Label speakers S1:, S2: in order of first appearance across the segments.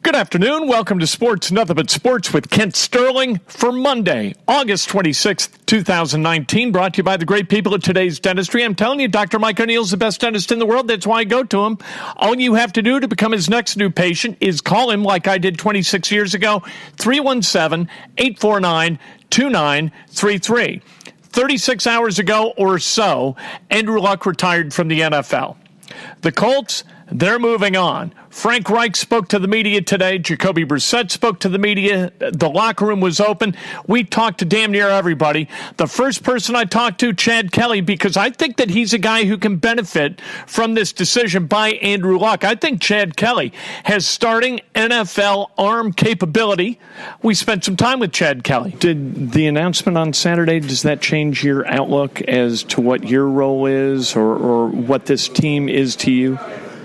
S1: Good afternoon. Welcome to Sports Nothing But Sports with Kent Sterling for Monday, August 26th, 2019, brought to you by the great people at Today's Dentistry. I'm telling you, Dr. Mike O'Neill's the best dentist in the world. That's why I go to him. All you have to do to become his next new patient is call him like I did 26 years ago, 317-849-2933. 36 hours ago or so, Andrew Luck retired from the NFL. The Colts, they're moving on. Frank Reich spoke to the media today. Jacoby Brissett spoke to the media. The locker room was open. We talked to damn near everybody. The first person I talked to, Chad Kelly, because I think that he's a guy who can benefit from this decision by Andrew Luck. I think Chad Kelly has starting NFL arm capability. We spent some time with Chad Kelly. Did the announcement on Saturday, does that change your outlook as to what your role is or what this team is to you?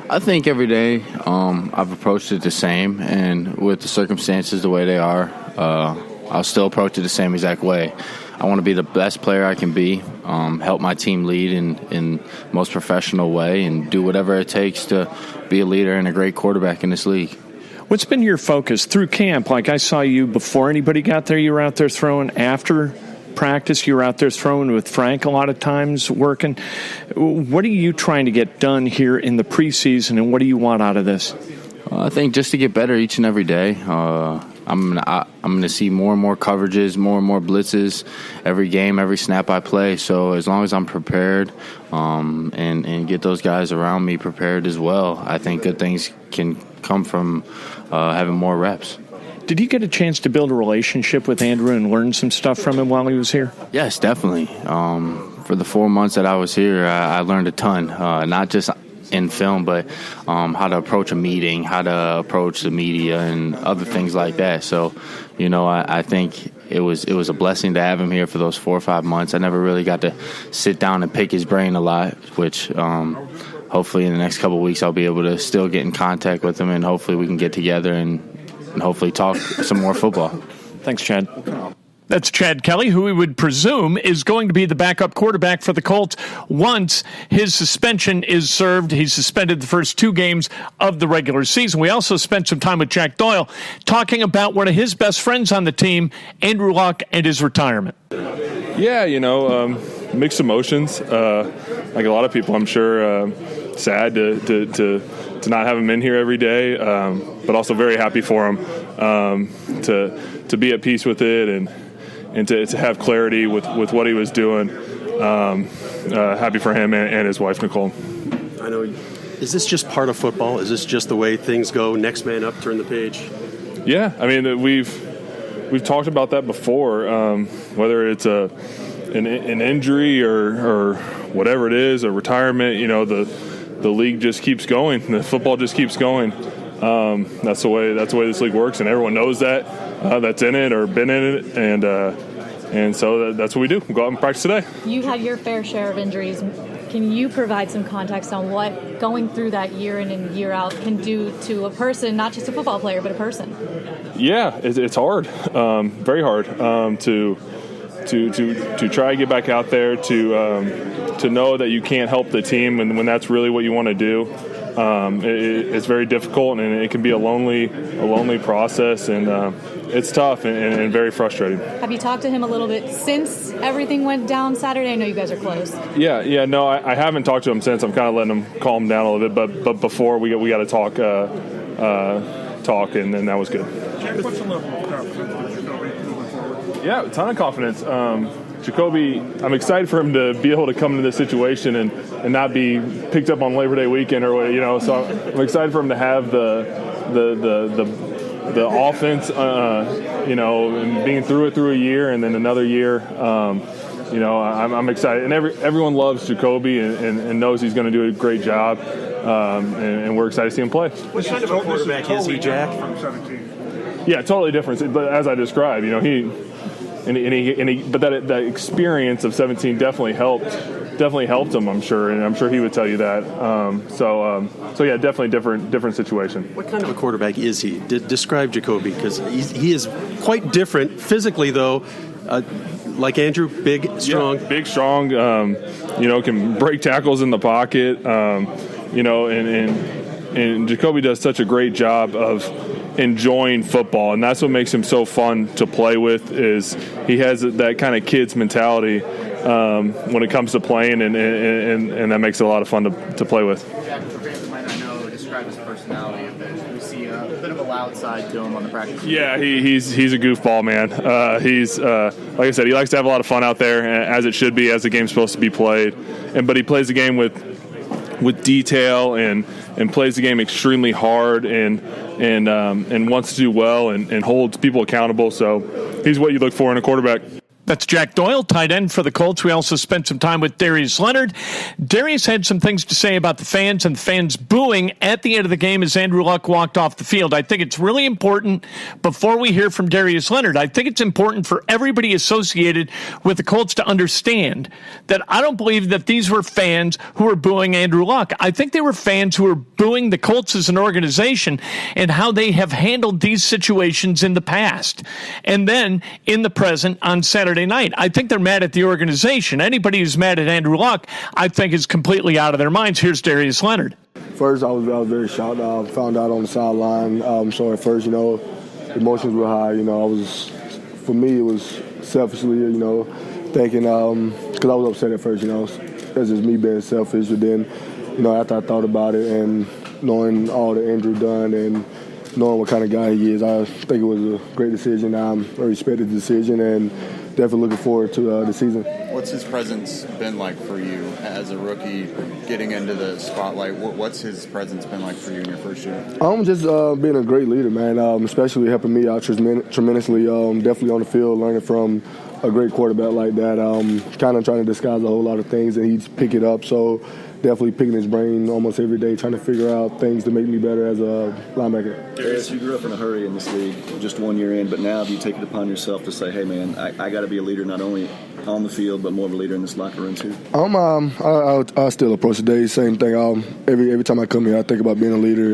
S2: I think every day I've approached it the same, and with the circumstances the way they are, I'll still approach it the same exact way. I want to be the best player I can be, help my team lead in most professional way, and do whatever it takes to be a leader and a great quarterback in this league.
S1: What's been your focus through camp? Like I saw you before anybody got there, you were out there throwing. After practice, you were out there throwing with Frank a lot of times, working. What are you trying to get done here in the preseason, and what do you want out of this?
S2: I think just to get better each and every day. I'm going to see more and more coverages, more and more blitzes every game, every snap I play. So as long as I'm prepared and get those guys around me prepared as well, I think good things can come from having more reps.
S1: Did you get a chance to build a relationship with Andrew and learn some stuff from him while he was here?
S2: Yes, definitely. For the 4 months that I was here, I learned a ton, not just in film, but how to approach a meeting, how to approach the media, and other things like that. So, I think it was a blessing to have him here for those 4 or 5 months. I never really got to sit down and pick his brain a lot, which hopefully in the next couple of weeks I'll be able to still get in contact with him, and hopefully we can get together and hopefully talk some more football.
S1: Thanks, Chad. That's Chad Kelly, who we would presume is going to be the backup quarterback for the Colts once his suspension is served. He's suspended the first 2 games of the regular season. We also spent some time with Jack Doyle talking about one of his best friends on the team, Andrew Luck, and his retirement.
S3: Yeah, mixed emotions. Like a lot of people, I'm sure, sad to not have him in here every day, but also very happy for him to be at peace with it and to have clarity with what he was doing. Happy for him and his wife, Nicole.
S4: I know. Is this just part of football? Is this just the way things go? Next man up, turn the page? Yeah,
S3: I mean, we've talked about that before, whether it's an injury or whatever it is, a retirement, the league just keeps going. The football just keeps going. That's the way this league works, and everyone knows that that's in it or been in it, and so that's what we do. We go out and practice today.
S5: You had your fair share of injuries. Can you provide some context on what going through that year in and year out can do to a person, not just a football player, but a person? Yeah,
S3: it's hard, very hard to try to get back out there, to know that you can't help the team when that's really what you want to do. It's very difficult, and it can be a lonely process, and it's tough and very frustrating.
S5: Have you talked to him a little bit since everything went down Saturday? I know you guys are close.
S3: Yeah. No, I haven't talked to him since. I'm kind of letting him calm down a little bit, but before we got to talk, and then that was good.
S6: What's the level of confidence with Jacoby moving forward?
S3: Yeah, a ton of confidence. Jacoby, I'm excited for him to be able to come into this situation and not be picked up on Labor Day weekend or So I'm excited for him to have the offense, and being through it through a year and then another year. I'm excited, and everyone loves Jacoby and knows he's going to do a great job, and we're excited to see him play.
S4: What kind of a quarterback is he, Jack?
S6: From 17.
S3: Yeah, totally different. But as I described, but that experience of 17 definitely helped him, I'm sure, and I'm sure he would tell you that. So yeah, definitely different situation.
S4: What kind of a quarterback is he? Describe Jacoby, because he is quite different physically, though. Like Andrew, big, strong.
S3: Yeah, big, strong. Can break tackles in the pocket. And Jacoby does such a great job of enjoying football, and that's what makes him so fun to play with. Is he has that kind of kid's mentality when it comes to playing, and that makes it a lot of fun to play with.
S7: Jack, for fans that might not know, describe his personality a bit. We see a bit of a loud side to him on the practice field.
S3: Yeah, he's a goofball, man. He's like I said, he likes to have a lot of fun out there, as it should be, as the game's supposed to be played. But he plays the game with detail and plays the game extremely hard and wants to do well and holds people accountable. So he's what you look for in a quarterback.
S1: That's Jack Doyle, tight end for the Colts. We also spent some time with Darius Leonard. Darius had some things to say about the fans and the fans booing at the end of the game as Andrew Luck walked off the field. I think it's really important, before we hear from Darius Leonard, I think it's important for everybody associated with the Colts to understand that I don't believe that these were fans who were booing Andrew Luck. I think they were fans who were booing the Colts as an organization and how they have handled these situations in the past. And then in the present on Saturday night, I think they're mad at the organization. Anybody who's mad at Andrew Luck, I think, is completely out of their minds. Here's Darius Leonard.
S8: First, I was very shocked. I found out on the sideline. So at first, emotions were high. For me, it was selfishly, thinking, because I was upset at first, That's just me being selfish. But then, after I thought about it and knowing all that Andrew done and knowing what kind of guy he is, I think it was a great decision. I respect the decision and definitely looking forward to the season.
S9: What's his presence been like for you as a rookie getting into the spotlight? What's his presence been like for you in your first year?
S8: Just being a great leader, man, especially helping me out tremendously, definitely on the field, learning from a great quarterback like that, kind of trying to disguise a whole lot of things, and he'd pick it up. So definitely picking his brain almost every day, trying to figure out things to make me better as a linebacker.
S10: Darius, you grew up in a hurry in this league, just 1 year in, but now do you take it upon yourself to say, hey, man, I got to be a leader not only on the field, but more of a leader in this locker room too?
S8: I still approach the day same thing. Every time I come here, I think about being a leader.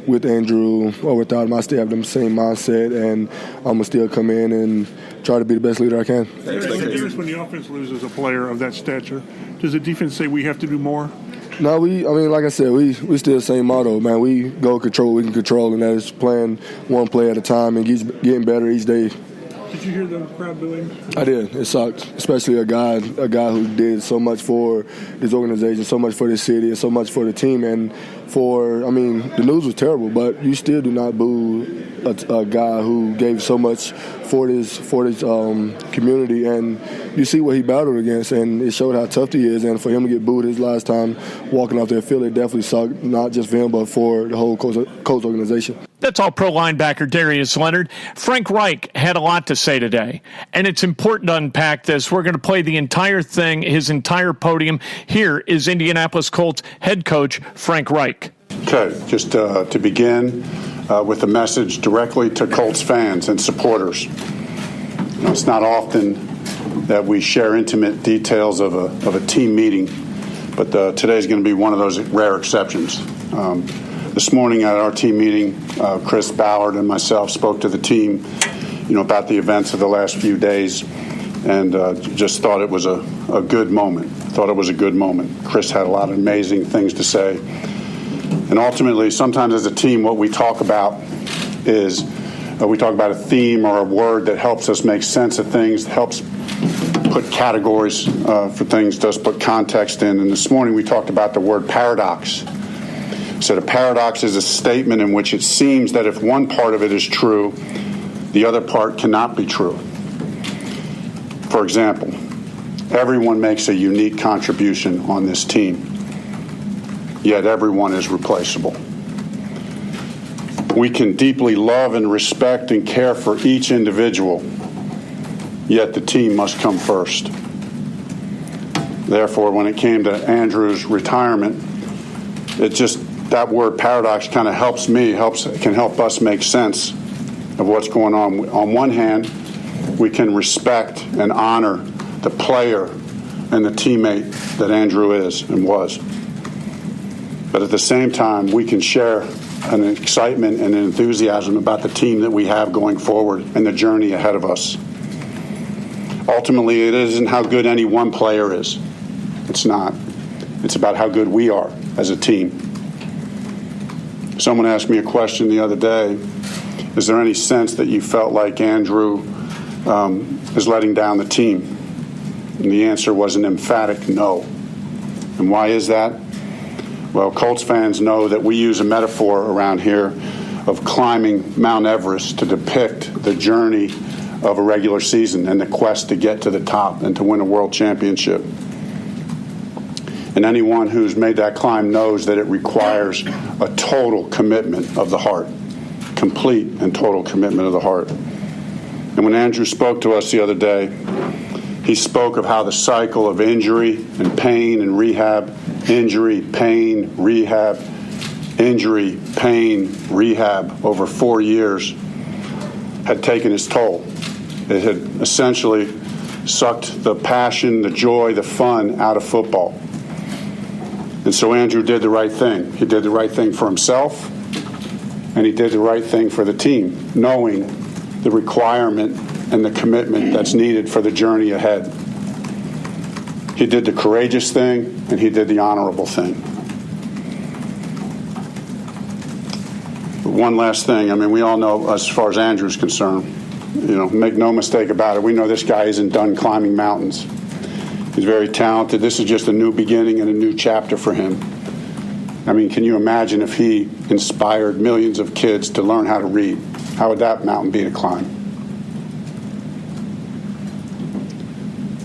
S8: With Andrew or without him, I still have the same mindset, and I'm going to still come in and try to be the best leader I can.
S6: Darius, when the offense loses a player of that stature, does the defense say we have to do more?
S8: No, like I said, we still the same motto, man. We go control what we can control, and that is playing one play at a time and getting better each day.
S6: Did you hear the crowd booing?
S8: I did. It sucked, especially a guy who did so much for this organization, so much for this city, and so much for the team. And the news was terrible, but you still do not boo a guy who gave so much for this community. And you see what he battled against, and it showed how tough he is. And for him to get booed his last time walking off that field, it definitely sucked, not just for him, but for the whole Colts organization.
S1: That's All-Pro linebacker Darius Leonard. Frank Reich had a lot to say today, and it's important to unpack this. We're going to play the entire thing, his entire podium. Here is Indianapolis Colts head coach Frank Reich.
S11: Okay, just to begin with a message directly to Colts fans and supporters. It's not often that we share intimate details of a team meeting, but today's going to be one of those rare exceptions. This morning at our team meeting, Chris Ballard and myself spoke to the team, about the events of the last few days, and just thought it was a good moment. Chris had a lot of amazing things to say. And ultimately, sometimes as a team, what we talk about is we talk about a theme or a word that helps us make sense of things, helps put categories for things, does put context in. And this morning we talked about the word paradox. So a paradox is a statement in which it seems that if one part of it is true, the other part cannot be true. For example, everyone makes a unique contribution on this team, yet everyone is replaceable. We can deeply love and respect and care for each individual, yet the team must come first. Therefore, when it came to Andrew's retirement, that word paradox kind of can help us make sense of what's going on. On one hand, we can respect and honor the player and the teammate that Andrew is and was. But at the same time, we can share an excitement and an enthusiasm about the team that we have going forward and the journey ahead of us. Ultimately, it isn't how good any one player is. It's not. It's about how good we are as a team. Someone asked me a question the other day is there any sense that you felt like Andrew is letting down the team? And the answer was an emphatic no. And why is that? Well, Colts fans know that we use a metaphor around here of climbing Mount Everest to depict the journey of a regular season and the quest to get to the top and to win a world championship. And anyone who's made that climb knows that it requires a total commitment of the heart, complete and total commitment of the heart. And when Andrew spoke to us the other day, he spoke of how the cycle of injury and pain and rehab, injury, pain, rehab, injury, pain, rehab over 4 years had taken its toll. It had essentially sucked the passion, the joy, the fun out of football. And so Andrew did the right thing. He did the right thing for himself, and he did the right thing for the team, knowing the requirement and the commitment that's needed for the journey ahead. He did the courageous thing, and he did the honorable thing. But one last thing. I mean, we all know, as far as Andrew's concerned, make no mistake about it, we know this guy isn't done climbing mountains. He's very talented. This is just a new beginning and a new chapter for him. I mean, can you imagine if he inspired millions of kids to learn how to read? How would that mountain be to climb?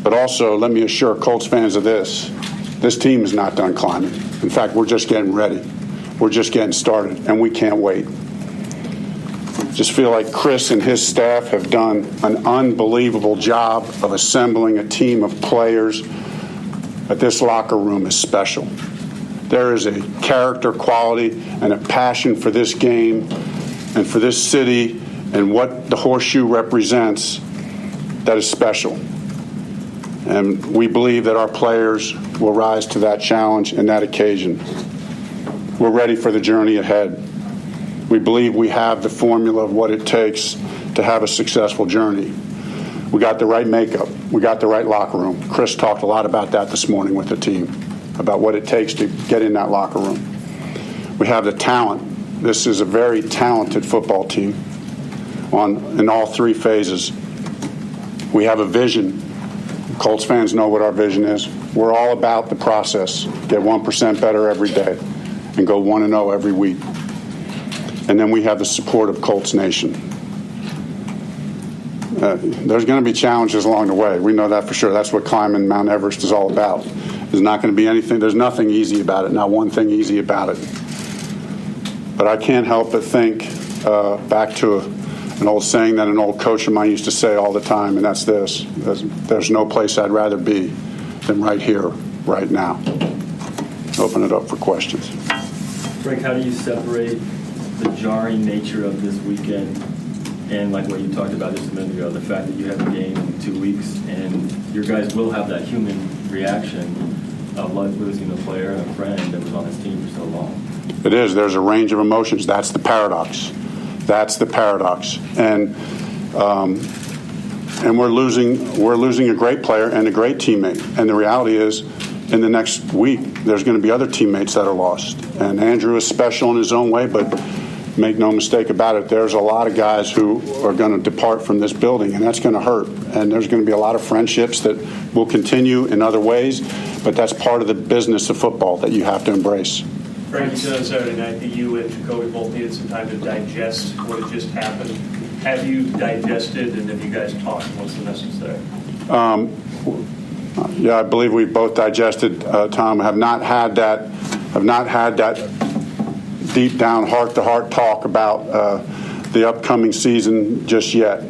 S11: But also, let me assure Colts fans of this. This team is not done climbing. In fact, we're just getting ready. We're just getting started, and we can't wait. Just feel like Chris and his staff have done an unbelievable job of assembling a team of players. But this locker room is special. There is a character quality and a passion for this game and for this city and what the horseshoe represents that is special. And we believe that our players will rise to that challenge and that occasion. We're ready for the journey ahead. We believe we have the formula of what it takes to have a successful journey. We got the right makeup. We got the right locker room. Chris talked a lot about that this morning with the team, about what it takes to get in that locker room. We have the talent. This is a very talented football team in all three phases. We have a vision. Colts fans know what our vision is. We're all about the process. Get 1% better every day and go 1-0 every week. And then we have the support of Colts Nation. There's going to be challenges along the way. We know that for sure. That's what climbing Mount Everest is all about. There's not going to be anything. There's nothing easy about it. Not one thing easy about it. But I can't help but think back to an old saying that an old coach of mine used to say all the time, and that's this: there's no place I'd rather be than right here, right now. Open it up for questions.
S12: Frank, how do you separate the jarring nature of this weekend and like what you talked about just a minute ago, the fact that you have a game in 2 weeks and your guys will have that human reaction of like losing a player and a friend that was on this team for so long?
S11: It is. There's a range of emotions. That's the paradox. That's the paradox. And we're losing a great player and a great teammate. And the reality is, in the next week, there's going to be other teammates that are lost. And Andrew is special in his own way, but make no mistake about it, there's a lot of guys who are going to depart from this building, and that's going to hurt. And there's going to be a lot of friendships that will continue in other ways, but that's part of the business of football that you have to embrace.
S13: Frank, you said on Saturday night that you and Jacoby both needed some time to digest what had just happened. Have you digested, and have you guys talked? What's the message there?
S11: Yeah, I believe we both digested, Tom. Have not had that deep down heart-to-heart talk about the upcoming season just yet.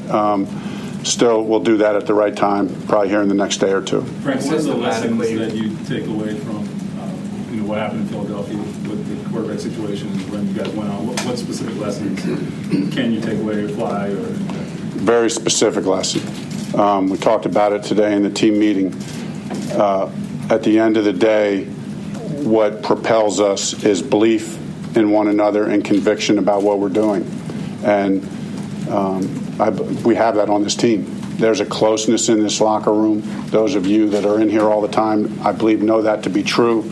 S11: Still, we'll do that at the right time, probably here in the next day or two.
S14: Frank, what are the lessons that you take away from what happened in Philadelphia with the quarterback situation when you guys went on? What specific lessons can you take away or apply?
S11: Very specific lesson. We talked about it today in the team meeting. At the end of the day, what propels us is belief in one another and conviction about what we're doing. And we have that on this team. There's a closeness in this locker room. Those of you that are in here all the time, I believe, know that to be true.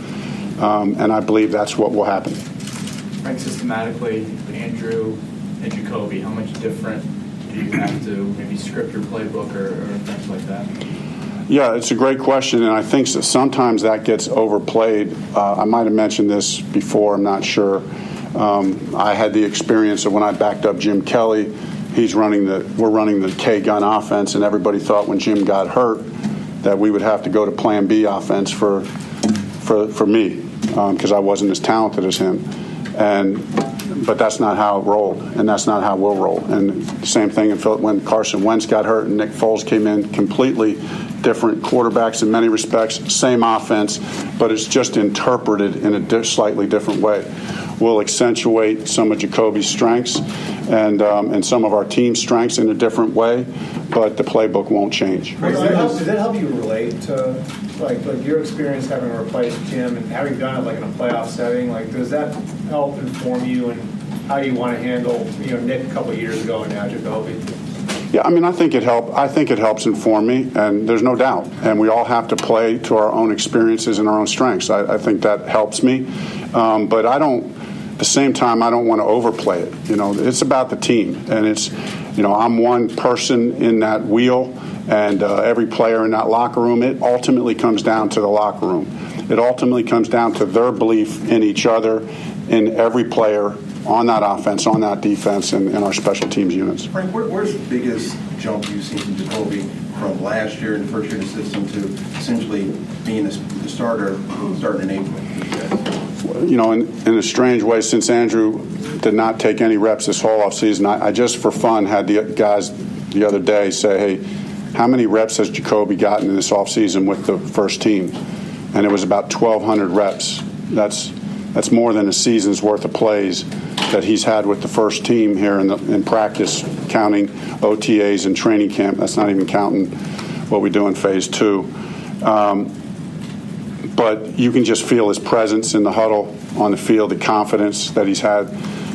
S11: And I believe that's what will happen.
S7: Frank, systematically, Andrew and Jacoby? How much different do you have to maybe script your playbook or things like that?
S11: Yeah, it's a great question, and I think that sometimes that gets overplayed. I might have mentioned this before, I'm not sure. I had the experience of when I backed up Jim Kelly. We're running the K-gun offense, and everybody thought when Jim got hurt that we would have to go to Plan B offense for me because I wasn't as talented as him. But that's not how it rolled, and that's not how we'll roll. And the same thing when Carson Wentz got hurt and Nick Foles came in, completely different quarterbacks in many respects, same offense, but it's just interpreted in a slightly different way. We'll accentuate some of Jacoby's strengths and some of our team's strengths in a different way, but the playbook won't change.
S15: Does that help you relate to like your experience having replaced Jim and having done it like in a playoff setting? Like, does that help inform you and how you want to handle Nick a couple of years ago and now Jacoby?
S11: Yeah, I mean, I think it helps inform me, and there's no doubt. And we all have to play to our own experiences and our own strengths. I think that helps me, but I don't. At the same time, I don't want to overplay it. It's about the team, and it's, I'm one person in that wheel, and every player in that locker room. It ultimately comes down to the locker room. It ultimately comes down to their belief in each other, in every player on that offense, on that defense, and in our special teams units.
S16: Frank, where's the biggest jump you've seen from Jacoby from last year and the first year in the system to essentially being the starter starting in April?
S11: In a strange way, since Andrew did not take any reps this whole offseason, I just for fun had the guys the other day say, hey, how many reps has Jacoby gotten in this offseason with the first team? And it was about 1,200 reps. That's more than a season's worth of plays that he's had with the first team here in practice, counting OTAs and training camp. That's not even counting what we do in phase 2. But you can just feel his presence in the huddle, on the field, the confidence that he's had,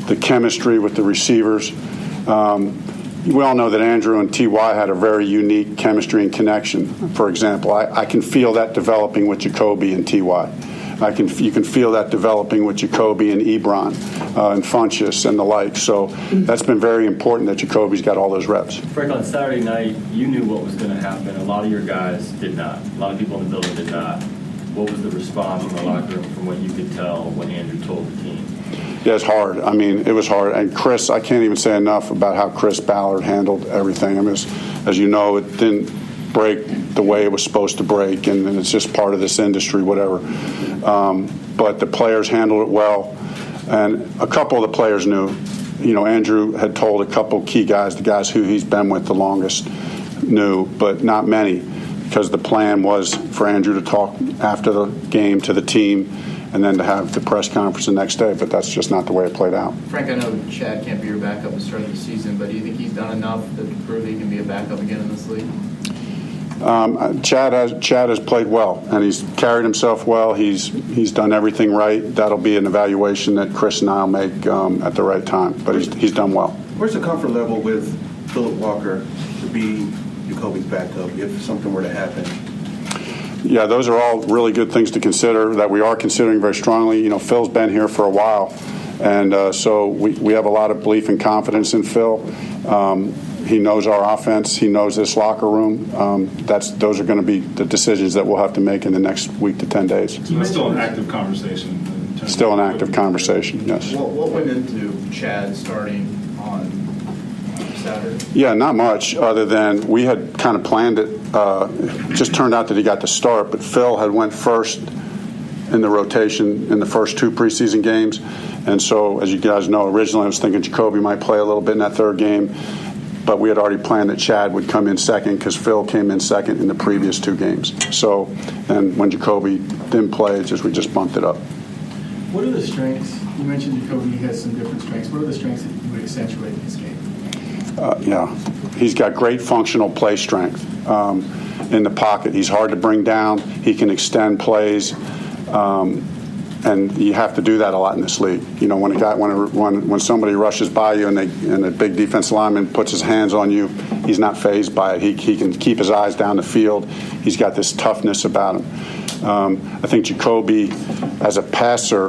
S11: the chemistry with the receivers. We all know that Andrew and T.Y. had a very unique chemistry and connection. For example, I can feel that developing with Jacoby and T.Y. You can feel that developing with Jacoby and Ebron and Funchess and the like. So that's been very important that Jacoby's got all those reps.
S12: Frank, on Saturday night, you knew what was going to happen. A lot of your guys did not. A lot of people in the building did not. What was the response in the locker room from what you could tell when Andrew told the team?
S11: Yeah, it's hard. I mean, it was hard. And Chris, I can't even say enough about how Chris Ballard handled everything. I mean, as you know, it didn't break the way it was supposed to break, and it's just part of this industry, whatever. But the players handled it well, and a couple of the players knew. Andrew had told a couple key guys, the guys who he's been with the longest, knew, but not many, because the plan was for Andrew to talk after the game to the team and then to have the press conference the next day, but that's just not the way it played out.
S7: Frank, I know Chad can't be your backup at the start of the season, but do you think he's done enough to prove he can be a backup again in this league?
S11: Chad has played well, and he's carried himself well. He's done everything right. That'll be an evaluation that Chris and I'll make at the right time, but he's done well.
S16: Where's the comfort level with Phillip Walker to be Jacoby's backup if something were to happen?
S11: Yeah, those are all really good things to consider that we are considering very strongly. Phil's been here for a while, and so we have a lot of belief and confidence in Phil. He knows our offense. He knows this locker room. Those are going to be the decisions that we'll have to make in the next week to 10 days.
S14: So it's still an active conversation.
S11: Still an active conversation, yes.
S7: What went into Chad starting on Saturday?
S11: Yeah, not much other than we had kind of planned it. It just turned out that he got the start, but Phil had went first in the rotation in the first 2 preseason games. And so, as you guys know, originally I was thinking Jacoby might play a little bit in that third game. But we had already planned that Chad would come in second because Phil came in second in the previous 2 games. So, and when Jacoby didn't play, we just bumped it up.
S15: What are the strengths? You mentioned Jacoby has some different strengths. What are the strengths that you would accentuate in his game?
S11: He's got great functional play strength in the pocket. He's hard to bring down. He can extend plays. And you have to do that a lot in this league. When somebody rushes by you and a big defensive lineman puts his hands on you, he's not fazed by it. He can keep his eyes down the field. He's got this toughness about him. I think Jacoby, as a passer,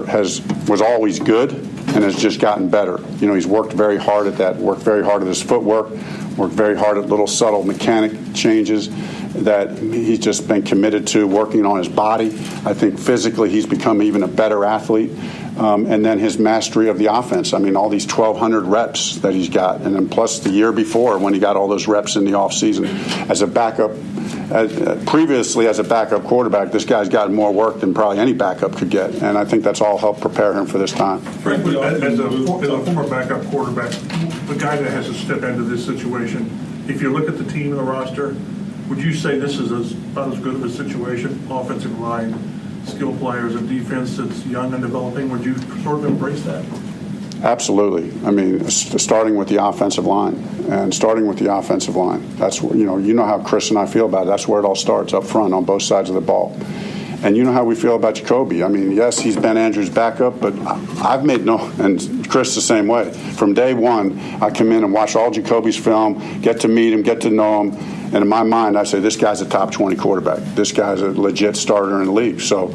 S11: was always good, and has just gotten better. He's worked very hard at that, worked very hard at his footwork, worked very hard at little subtle mechanic changes that he's just been committed to, working on his body. I think physically he's become even a better athlete. And then his mastery of the offense. I mean, all these 1,200 reps that he's got, and then plus the year before when he got all those reps in the offseason as a backup. Previously, as a backup quarterback, this guy's gotten more work than probably any backup could get, and I think that's all helped prepare him for this time.
S6: Frankly, as a former backup quarterback, the guy that has to step into this situation, if you look at the team and the roster, would you say this is about as good of a situation, offensive line, skill players, a defense that's young and developing? Would you sort of embrace that?
S11: Absolutely. I mean, starting with the offensive line. That's where, you know how Chris and I feel about it. That's where it all starts, up front on both sides of the ball. And you know how we feel about Jacoby. I mean, yes, he's Ben Andrews' backup, but I've made and Chris the same way. From day one, I come in and watch all Jacoby's film, get to meet him, get to know him, and in my mind, I say, this guy's a top 20 quarterback. This guy's a legit starter in the league. So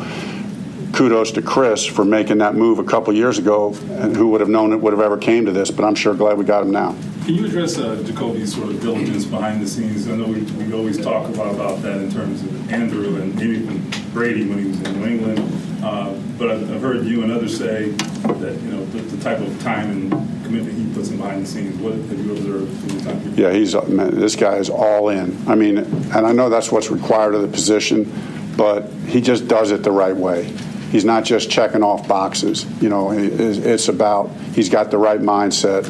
S11: kudos to Chris for making that move a couple years ago, and who would have known it would have ever came to this, but I'm sure glad we got him now.
S14: Can you address Jacoby's sort of diligence behind the scenes? I know we always talk about that in terms of Andrew and even Brady when he was in New England. But I've heard you and others say that, the type of time and commitment he puts in behind the scenes. What have you observed in the time?
S11: Yeah, this guy is all in. I mean, and I know that's what's required of the position, but he just does it the right way. He's not just checking off boxes. It's about he's got the right mindset.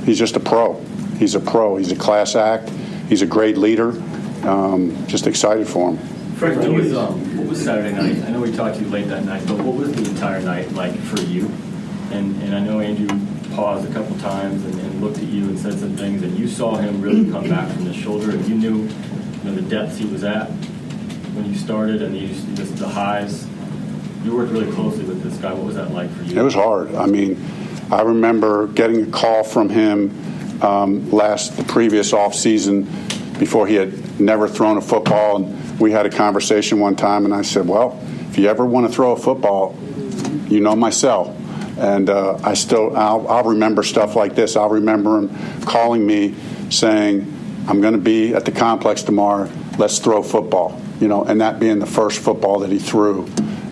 S11: He's just a pro. He's a pro. He's a class act. He's a great leader. Just excited for him.
S12: Frank, what was Saturday night? I know we talked to you late that night, but what was the entire night like for you? And I know Andrew paused a couple times and looked at you and said some things, and you saw him really come back from the shoulder, and you knew the depths he was at when you started and the highs. You worked really closely with this guy. What was that like for you?
S11: It was hard. I mean, I remember getting a call from him the previous off season before he had never thrown a football, and we had a conversation one time, and I said, well, if you ever want to throw a football, you know my cell. And I'll remember stuff like this. I'll remember him calling me saying, I'm going to be at the complex tomorrow, let's throw football, and that being the first football that he threw,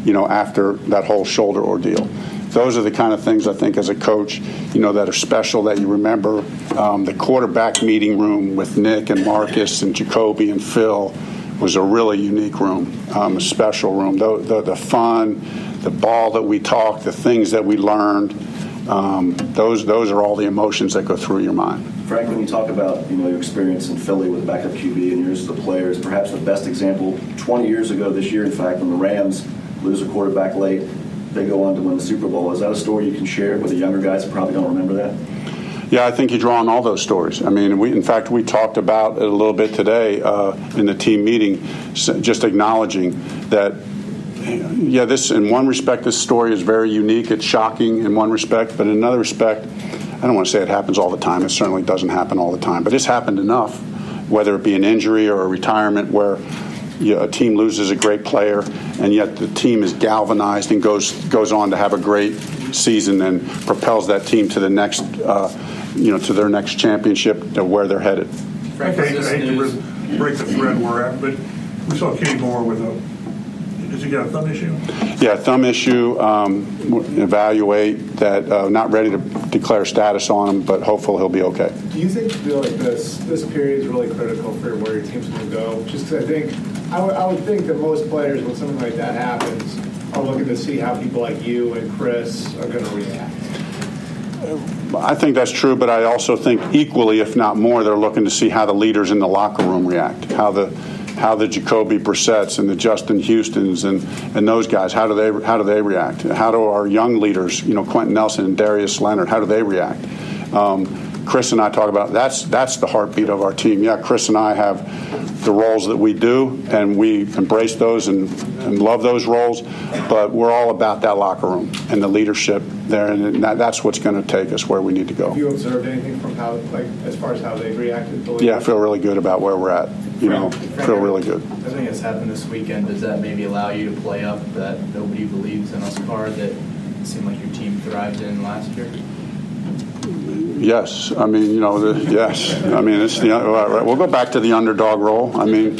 S11: after that whole shoulder ordeal. Those are the kind of things I think as a coach, that are special that you remember. The quarterback meeting room with Nick and Marcus and Jacoby and Phil was a really unique room, a special room. The fun, the ball that we talked, the things that we learned, those are all the emotions that go through your mind.
S10: Frank, when you talk about your experience in Philly with backup QB and yours as the players, perhaps the best example 20 years ago this year, in fact, when the Rams lose a quarterback late, they go on to win the Super Bowl. Is that a story you can share with the younger guys that probably don't remember that?
S11: Yeah, I think you draw on all those stories. I mean, we talked about it a little bit today in the team meeting, just acknowledging that, this in one respect, this story is very unique. It's shocking in one respect, but in another respect, I don't want to say it happens all the time. It certainly doesn't happen all the time, but it's happened enough, whether it be an injury or a retirement where a team loses a great player, and yet the team is galvanized and goes on to have a great season and propels that team to the next, to their next championship, to where they're headed.
S6: I hate to break the thread we're at, but we saw Kenny Moore with has he got a thumb issue?
S11: Yeah, thumb issue. Evaluate that. Not ready to declare status on him, but hopefully he'll be okay.
S15: Do you think this period is really critical for where your team's going to go? Just because I would think that most players, when something like that happens, are looking to see how people like you and Chris are going to react.
S11: I think that's true, but I also think equally, if not more, they're looking to see how the leaders in the locker room react, how the Jacoby Brissetts and the Justin Houstons and those guys, how do they react? How do our young leaders, Quentin Nelson and Darius Leonard, how do they react? Chris and I talk about that's the heartbeat of our team. Yeah, Chris and I have the roles that we do, and we embrace those and love those roles, but we're all about that locker room and the leadership there, and that's what's going to take us where we need to go.
S15: Have you observed anything from as far as how they've reacted?
S11: Yeah, I feel really good about where we're at. Feel really good.
S7: Everything that's happened this weekend, does that maybe allow you to play up that nobody believes in us card that seemed like your team thrived in last year?
S11: Yes, I mean, yes. I mean, it's we'll go back to the underdog role. I mean,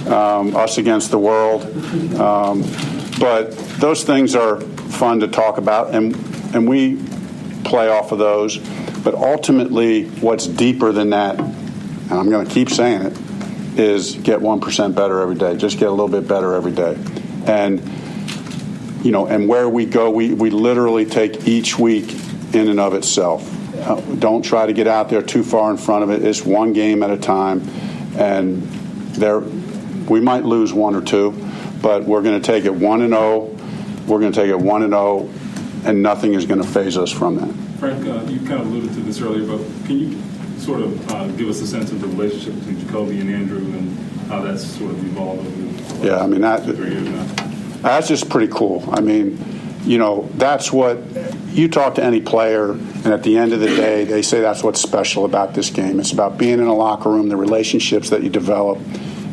S11: us against the world. But those things are fun to talk about, and we play off of those. But ultimately, what's deeper than that, and I'm going to keep saying it, is get 1% better every day. Just get a little bit better every day. And, and where we go, we literally take each week in and of itself. Don't try to get out there too far in front of it. It's one game at a time, and we might lose 1 or 2, but we're going to take it 1-0. We're going to take it 1-0, and nothing is going to phase us from that.
S14: Frank, you kind of alluded to this earlier, but can you sort of give us a sense of the relationship between Jacoby and Andrew and how that's sort of evolved over the last 2 years now?
S11: That's just pretty cool. I mean, that's what you talk to any player, and at the end of the day, they say that's what's special about this game. It's about being in a locker room, the relationships that you develop,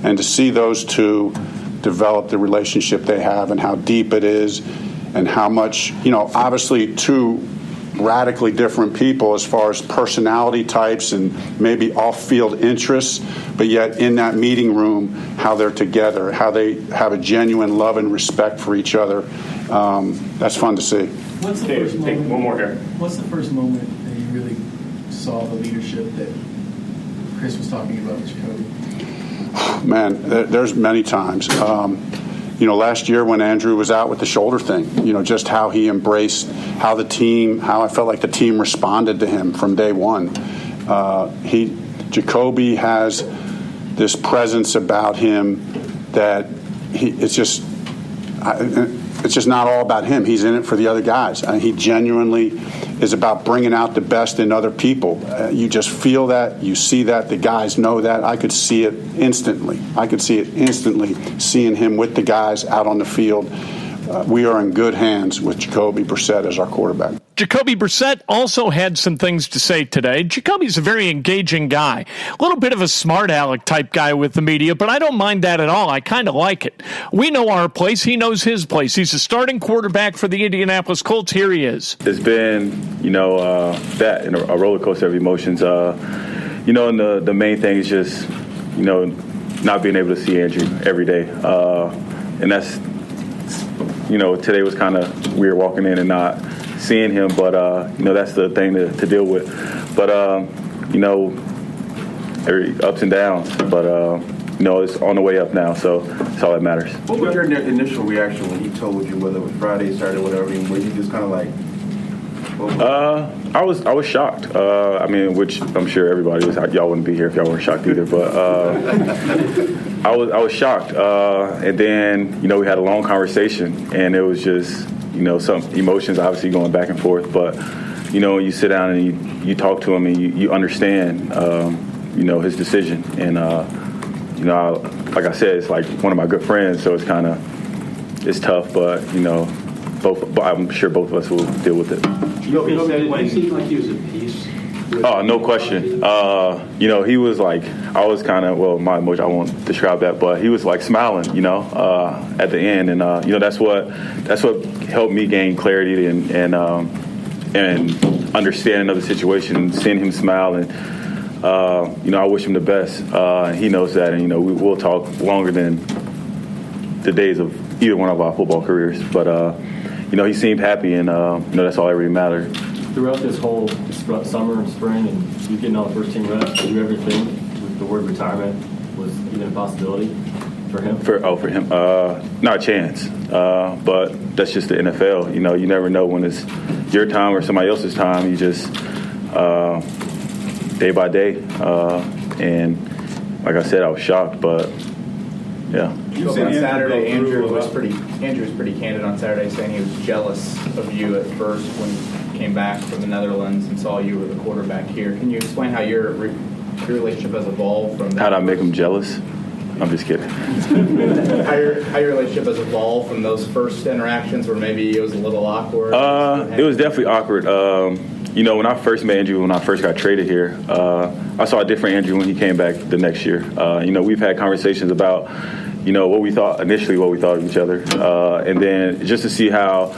S11: and to see those two develop the relationship they have and how deep it is and how much, obviously two radically different people as far as personality types and maybe off-field interests, but yet in that meeting room, how they're together, how they have a genuine love and respect for each other. That's fun to see.
S17: What's the first moment? One more here. What's the first moment that you really saw the leadership that Chris was talking about with Jacoby?
S11: Man, there's many times. Last year when Andrew was out with the shoulder thing, just how he embraced, how I felt like the team responded to him from day one. Jacoby has this presence about him that it's just not all about him. He's in it for the other guys. He genuinely is about bringing out the best in other people. You just feel that. You see that. The guys know that. I could see it instantly. Seeing him with the guys out on the field. We are in good hands with Jacoby Brissett as our quarterback.
S1: Jacoby Brissett also had some things to say today. Jacoby's a very engaging guy. A little bit of a smart aleck type guy with the media, but I don't mind that at all. I kind of like it. We know our place. He knows his place. He's a starting quarterback for the Indianapolis Colts. Here he is.
S18: It's been, that and a roller coaster of emotions. And the main thing is just, not being able to see Andrew every day. And that's, today was kind of weird walking in and not seeing him, but that's the thing to deal with. But every ups and downs, but it's on the way up now, so that's all that matters.
S16: What was your initial reaction when he told you, whether it was Friday, Saturday, whatever? Were you just kind of like?
S18: I was shocked. Which I'm sure everybody was. Y'all wouldn't be here if y'all weren't shocked either. But I was shocked. And then we had a long conversation, and it was just some emotions obviously going back and forth. But when you sit down and you talk to him and you understand his decision. And like I said, it's like one of my good friends, so it's tough. But I'm sure both of us will deal with it.
S19: It seemed like he was at peace.
S18: Oh, no question. He was like, I was kind of, my emotion, I won't describe that, but he was like smiling, at the end. And, that's what helped me gain clarity and understanding of the situation, seeing him smile. And, I wish him the best. He knows that. And, we'll talk longer than the days of either one of our football careers. But, he seemed happy, and that's all that really mattered.
S12: Throughout this whole summer and spring, and you getting all the first team reps, did you ever think with the word retirement was even a possibility for him?
S18: For him, not a chance. But that's just the NFL. You never know when it's your time or somebody else's time. You just day by day. And like I said, I was shocked, but yeah.
S7: On Saturday, Andrew was pretty candid on Saturday, saying he was jealous of you at first when he came back from the Netherlands and saw you were the quarterback here. Can you explain how your relationship has evolved from that?
S18: How'd I make him jealous? I'm just kidding.
S7: how your relationship has evolved from those first interactions where maybe it was a little awkward?
S18: It was definitely awkward. When I first met Andrew, when I first got traded here, I saw a different Andrew when he came back the next year. We've had conversations about, what we thought of each other. And then just to see how,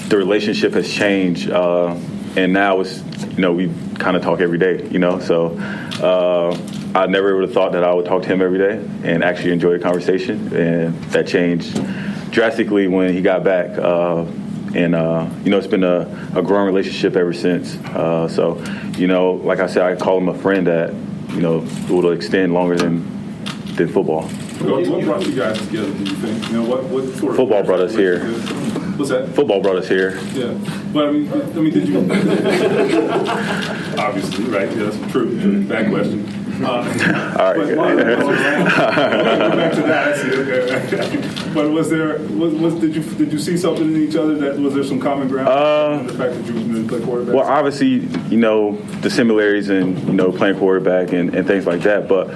S18: the relationship has changed, and now it's, we kind of talk every day, so I never would have thought that I would talk to him every day and actually enjoy the conversation, and that changed drastically when he got back, and it's been a growing relationship ever since, so like I said, I call him a friend that will extend longer than football.
S14: What brought you guys together, do you think? What sort of
S18: football brought us here.
S14: What's that?
S18: Football brought us here.
S14: Yeah, but I mean, did you? Obviously, right? Yeah, that's true. Bad question.
S18: All right.
S14: But back to that. I see. Okay. But did you see something in each other was there some common ground? The fact that you play quarterback.
S18: Well, obviously, the similarities in playing quarterback and things like that. But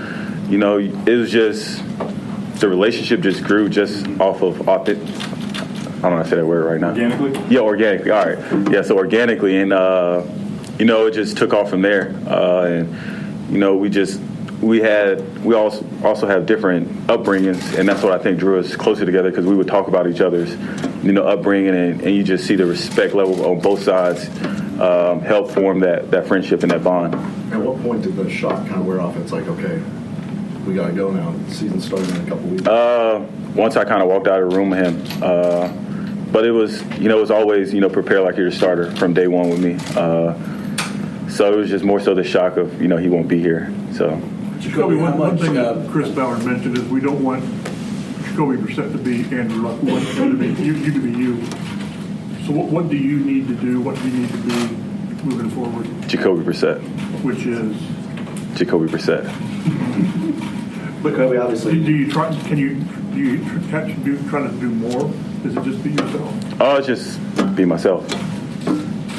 S18: it was just the relationship just grew just off of authentic. I don't know how to say that word right now.
S14: Organically?
S18: Yeah, organically. All right. Yeah, so organically, and it just took off from there. And we also have different upbringings, and that's what I think drew us closer together, because we would talk about each other's upbringing, and you just see the respect level on both sides help form that friendship and that bond.
S20: At what point did the shock kind of wear off? It's like, okay, we got to go now. The season's starting in a couple weeks.
S18: Once I kind of walked out of the room with him. But it was, it was always, prepare like you're the starter from day one with me. So it was just more so the shock of, he won't be here. So.
S6: Jacoby, one thing that Chris Ballard mentioned is we don't want Jacoby Brissett to be Andrew Luck. We want him to be you to be you. So what do you need to do? What do you need to be moving forward?
S18: Jacoby Brissett.
S6: Which is?
S18: Jacoby Brissett.
S6: But obviously, do you try to do more? Is it just be yourself?
S18: Oh, just be myself.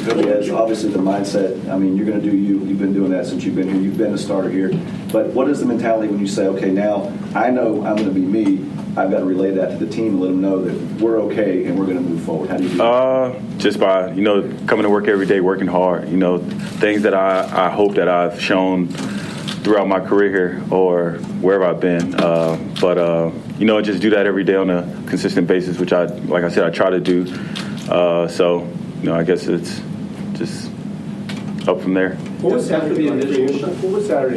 S10: As obviously the mindset, you're going to do you. You've been doing that since you've been here. You've been a starter here. But what is the mentality when you say, okay, now I know I'm going to be me. I've got to relay that to the team and let them know that we're okay and we're going to move forward. How do you do that?
S18: Just by, coming to work every day, working hard. Things that I hope that I've shown throughout my career here or wherever I've been. Just do that every day on a consistent basis, which like I said, I try to do. I guess it's just up from there.
S15: What was Saturday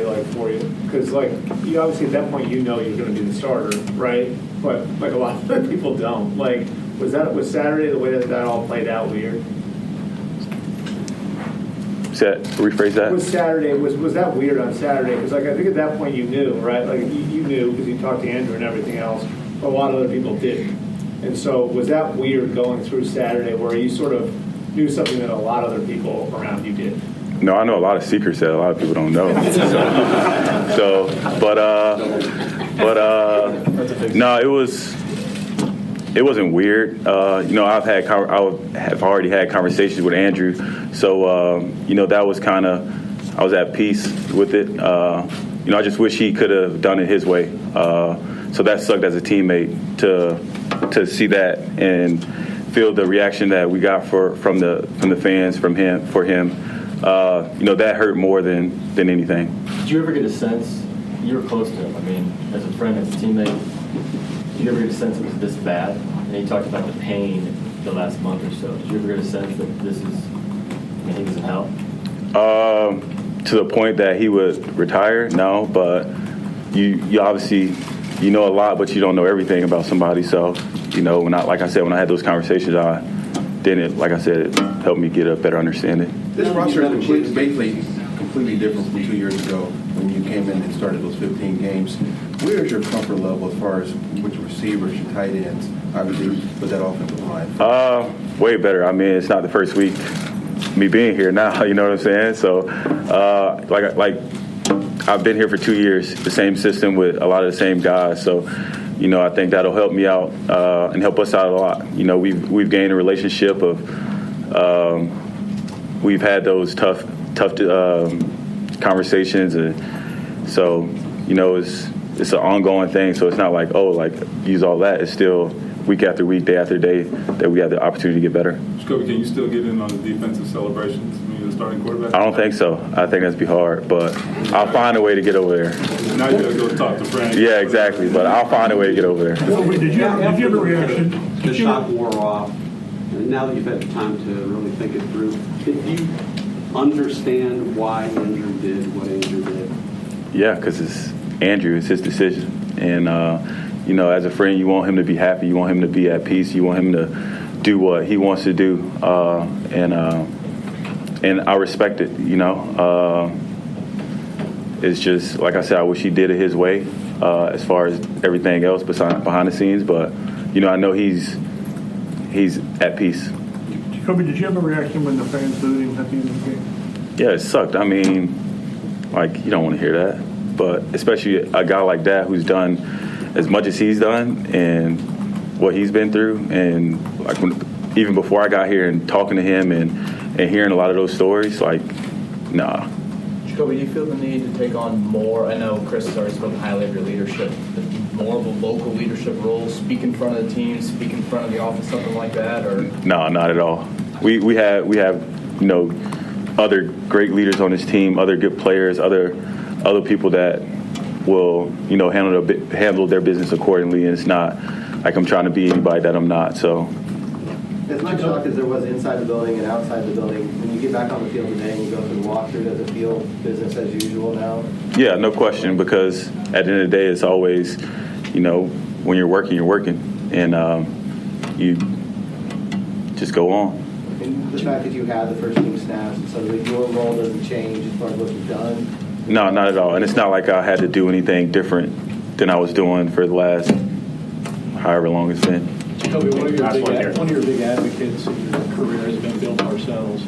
S15: like for you? Because you obviously at that point you're going to be the starter, right? But a lot of other people don't. Was Saturday the way that all played out weird?
S18: Rephrase that.
S15: Was that weird on Saturday? Because I think at that point you knew, right? You knew because you talked to Andrew and everything else, but a lot of other people didn't. And so was that weird going through Saturday where you sort of knew something that a lot of other people around you did?
S18: No, I know a lot of secrets that a lot of people don't know. No, it wasn't weird. I have already had conversations with Andrew, so that was kind of, I was at peace with it. I just wish he could have done it his way. So that sucked as a teammate to see that and feel the reaction that we got from the fans for him. That hurt more than anything.
S12: Did you ever get a sense, you were close to him, as a friend, as a teammate, did you ever get a sense it was this bad? And he talked about the pain the last month or so. Did you ever get a sense that he was in hell?
S18: To the point that he would retire? No, but you obviously, a lot, but you don't know everything about somebody. So, when I had those conversations, it helped me get a better understanding.
S16: This roster is completely different from 2 years ago when you came in and started those 15 games. Where is your comfort level as far as which receivers, your tight ends, obviously with that offensive line?
S18: Way better. It's not the first week me being here now. You know what I'm saying? So, I've been here for 2 years, the same system with a lot of the same guys. So, I think that'll help me out and help us out a lot. We've gained a relationship of. We've had those tough conversations, and so it's an ongoing thing. So it's not use all that. It's still week after week, day after day that we have the opportunity to get better.
S14: Jacoby, can you still get in on the defensive celebrations when you're the starting quarterback?
S18: I don't think so. I think that'd be hard, but I'll find a way to get over there.
S14: Now you gotta go talk to Frank.
S18: Yeah, exactly. But I'll find a way to get over there.
S6: Did you have a reaction?
S19: The shock wore off.
S21: Now that you've had time to really think it through, did you understand why Andrew did what Andrew did?
S18: Yeah, because it's Andrew. It's his decision. And, as a friend, you want him to be happy. You want him to be at peace. You want him to do what he wants to do. And I respect it, It's just, like I said, I wish he did it his way as far as everything else behind the scenes. But, I know he's at peace.
S6: Jacoby, did you have a reaction when the fans booed him at the end of the game?
S18: Yeah, it sucked. I mean, you don't want to hear that. But especially a guy like that who's done as much as he's done and what he's been through. And, even before I got here and talking to him and hearing a lot of those stories, nah.
S7: Jacoby, do you feel the need to take on more? I know Chris has already spoken highly of your leadership, but more of a local leadership role, speak in front of the team, speak in front of the office, something like that, or? No,
S18: not at all. We have other great leaders on this team, other good players, other people that will handle their business accordingly. And it's not like I'm trying to be anybody that I'm not. So.
S22: As much shock as there was inside the building and outside the building, when you get back on the field today and you go through the walkthrough, does it feel business as usual now?
S18: Yeah, no question, because at the end of the day, it's always, when you're working, and you just go on.
S22: And the fact that you had the first team snaps, so that your role doesn't change as far as what you've done?
S18: No, not at all. And it's not like I had to do anything different than I was doing for the last however long it's been.
S23: Jacoby, one of your big advocates in your career has been Bill Parcells.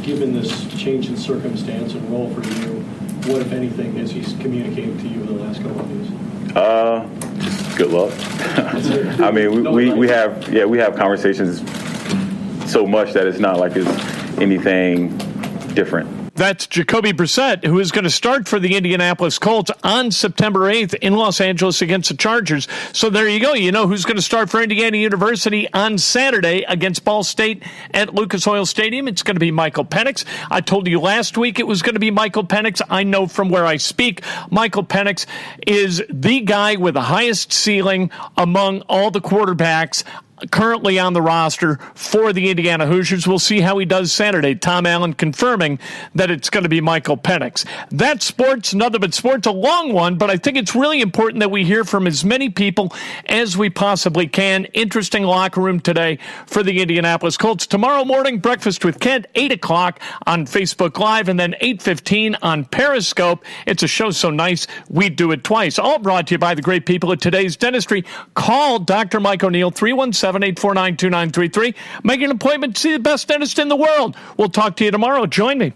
S23: Given this change in circumstance and role for you, what, if anything, has he communicated to you in the last couple of days?
S18: Just good luck. I mean, we have conversations so much that it's not like it's anything different.
S1: That's Jacoby Brissett, who is going to start for the Indianapolis Colts on September 8th in Los Angeles against the Chargers. So there you go. You know who's going to start for Indiana University on Saturday against Ball State at Lucas Oil Stadium. It's going to be Michael Penix. I told you last week it was going to be Michael Penix. I know from where I speak, Michael Penix is the guy with the highest ceiling among all the quarterbacks currently on the roster for the Indiana Hoosiers. We'll see how he does Saturday. Tom Allen confirming that it's going to be Michael Penix. That's sports, nothing but sports, a long one, but I think it's really important that we hear from as many people as we possibly can. Interesting locker room today for the Indianapolis Colts. Tomorrow morning, Breakfast with Kent, 8 o'clock on Facebook Live, and then 8:15 on Periscope. It's a show so nice, we do it twice. All brought to you by the great people at Today's Dentistry. Call Dr. Mike O'Neill, 317-849-2933. Make an appointment to see the best dentist in the world. We'll talk to you tomorrow. Join me.